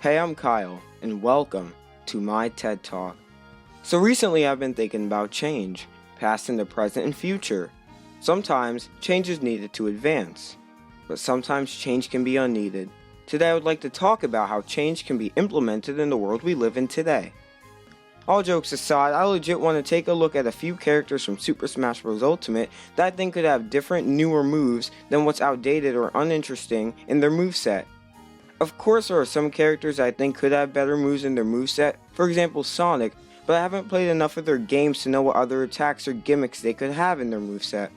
Hey, I'm Kyle, and welcome to my TED Talk. So recently I've been thinking about change, past and the present and future. Sometimes change is needed to advance, but sometimes change can be unneeded. Today I would like to talk about how change can be implemented in the world we live in today. All jokes aside, I legit want to take a look at a few characters from Super Smash Bros. Ultimate that I think could have different, newer moves than what's outdated or uninteresting in their moveset. Of course, there are some characters I think could have better moves in their moveset, for example Sonic, but I haven't played enough of their games to know what other attacks or gimmicks they could have in their moveset.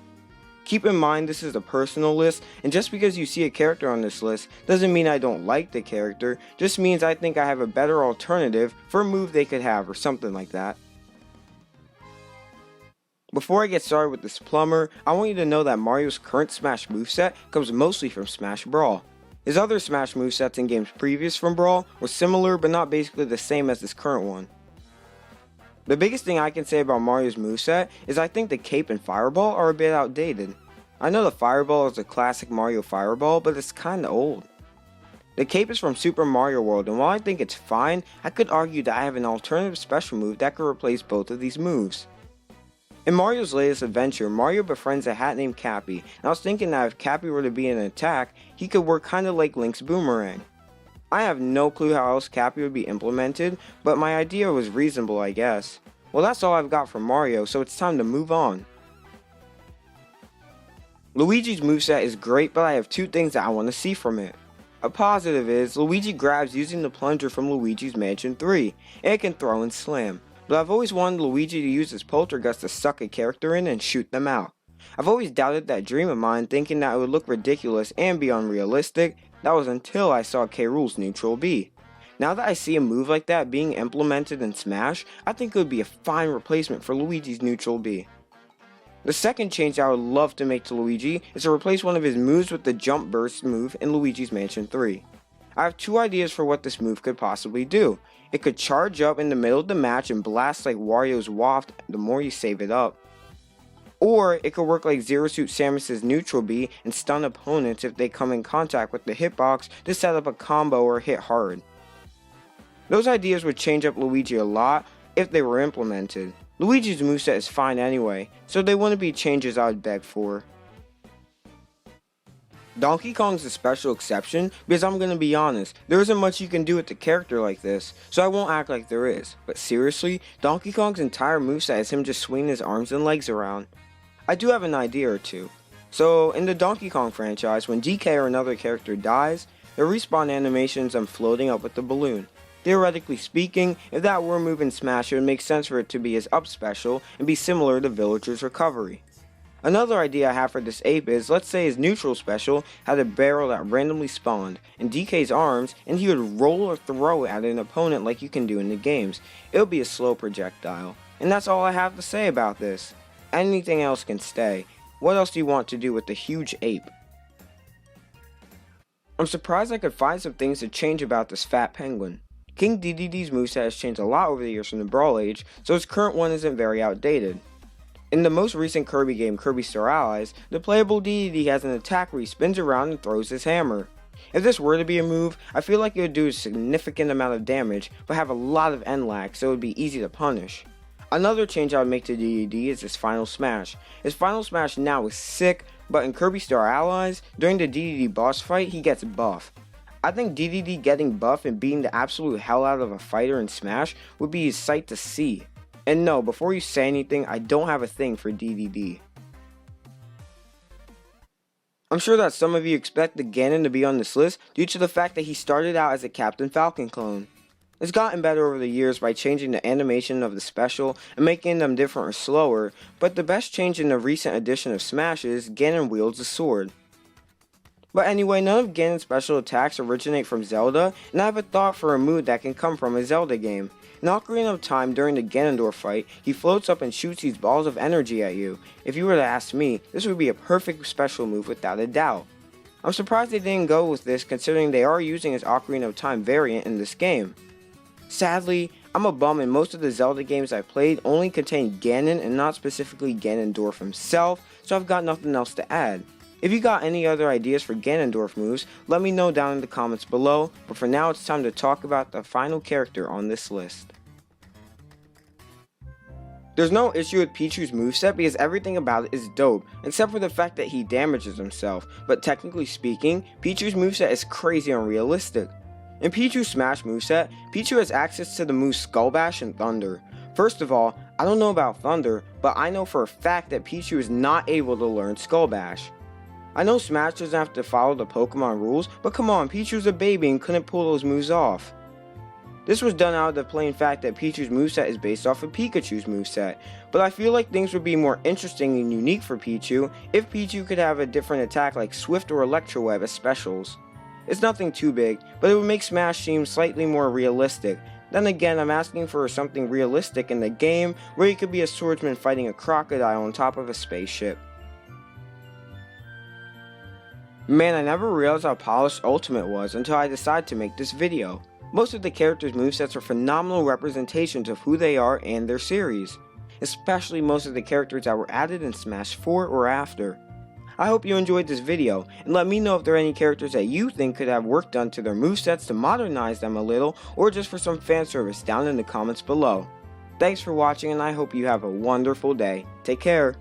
Keep in mind this is a personal list, and just because you see a character on this list doesn't mean I don't like the character, just means I think I have a better alternative for a move they could have or something like that. Before I get started with this plumber, I want you to know that Mario's current Smash moveset comes mostly from Smash Brawl. His other Smash movesets in games previous from Brawl were similar but not basically the same as this current one. The biggest thing I can say about Mario's moveset is I think the Cape and Fireball are a bit outdated. I know the Fireball is a classic Mario Fireball, but it's kinda old. The Cape is from Super Mario World, and while I think it's fine, I could argue that I have an alternative special move that could replace both of these moves. In Mario's latest adventure, Mario befriends a hat named Cappy, and I was thinking that if Cappy were to be an attack, he could work kinda like Link's boomerang. I have no clue how else Cappy would be implemented, but my idea was reasonable, I guess. Well, that's all I've got for Mario, so it's time to move on. Luigi's moveset is great, but I have two things that I want to see from it. A positive is, Luigi grabs using the plunger from Luigi's Mansion 3, and it can throw and slam. But I've always wanted Luigi to use his poltergust to suck a character in and shoot them out. I've always doubted that dream of mine, thinking that it would look ridiculous and be unrealistic. That was until I saw K. Rool's Neutral B. Now that I see a move like that being implemented in Smash, I think it would be a fine replacement for Luigi's Neutral B. The second change I would love to make to Luigi is to replace one of his moves with the Jump Burst move in Luigi's Mansion 3. I have two ideas for what this move could possibly do. It could charge up in the middle of the match and blast like Wario's Waft the more you save it up. Or it could work like Zero Suit Samus's Neutral B and stun opponents if they come in contact with the hitbox to set up a combo or hit hard. Those ideas would change up Luigi a lot if they were implemented. Luigi's moveset is fine anyway, so they wouldn't be changes I would beg for. Donkey Kong's a special exception because I'm gonna be honest, there isn't much you can do with the character like this, so I won't act like there is. But seriously, Donkey Kong's entire moveset is him just swinging his arms and legs around. I do have an idea or two. So, in the Donkey Kong franchise, when DK or another character dies, the respawn animation is them floating up with the balloon. Theoretically speaking, if that were a move in Smash, it would make sense for it to be his up special and be similar to Villager's Recovery. Another idea I have for this ape is, let's say his neutral special had a barrel that randomly spawned in DK's arms, and he would roll or throw it at an opponent like you can do in the games. It would be a slow projectile. And that's all I have to say about this. Anything else can stay. What else do you want to do with the huge ape? I'm surprised I could find some things to change about this fat penguin. King Dedede's moveset has changed a lot over the years from the Brawl Age, so his current one isn't very outdated. In the most recent Kirby game, Kirby Star Allies, the playable Dedede has an attack where he spins around and throws his hammer. If this were to be a move, I feel like it would do a significant amount of damage, but have a lot of end lag, so it would be easy to punish. Another change I would make to Dedede is his Final Smash. His Final Smash now is sick, but in Kirby Star Allies, during the Dedede boss fight, he gets buff. I think Dedede getting buff and beating the absolute hell out of a fighter in Smash would be a sight to see. And no, before you say anything, I don't have a thing for Dedede. I'm sure that some of you expect the Ganon to be on this list due to the fact that he started out as a Captain Falcon clone. It's gotten better over the years by changing the animation of the special and making them different or slower, but the best change in the recent edition of Smash is Ganon wields a sword. But anyway, none of Ganon's special attacks originate from Zelda, and I have a thought for a move that can come from a Zelda game. In Ocarina of Time, during the Ganondorf fight, he floats up and shoots these balls of energy at you. If you were to ask me, this would be a perfect special move without a doubt. I'm surprised they didn't go with this considering they are using his Ocarina of Time variant in this game. Sadly, I'm a bum and most of the Zelda games I played only contain Ganon and not specifically Ganondorf himself, so I've got nothing else to add. If you got any other ideas for Ganondorf moves, let me know down in the comments below, but for now it's time to talk about the final character on this list. There's no issue with Pichu's moveset because everything about it is dope, except for the fact that he damages himself, but technically speaking, Pichu's moveset is crazy unrealistic. In Pichu's Smash moveset, Pichu has access to the moves Skull Bash and Thunder. First of all, I don't know about Thunder, but I know for a fact that Pichu is not able to learn Skull Bash. I know Smash doesn't have to follow the Pokemon rules, but come on, Pichu's a baby and couldn't pull those moves off. This was done out of the plain fact that Pichu's moveset is based off of Pikachu's moveset, but I feel like things would be more interesting and unique for Pichu if Pichu could have a different attack like Swift or Electro Web as specials. It's nothing too big, but it would make Smash seem slightly more realistic. Then again, I'm asking for something realistic in the game where you could be a swordsman fighting a crocodile on top of a spaceship. Man, I never realized how polished Ultimate was until I decided to make this video. Most of the characters' movesets are phenomenal representations of who they are and their series, especially most of the characters that were added in Smash 4 or after. I hope you enjoyed this video, and let me know if there are any characters that you think could have work done to their movesets to modernize them a little, or just for some fan service down in the comments below. Thanks for watching, and I hope you have a wonderful day. Take care.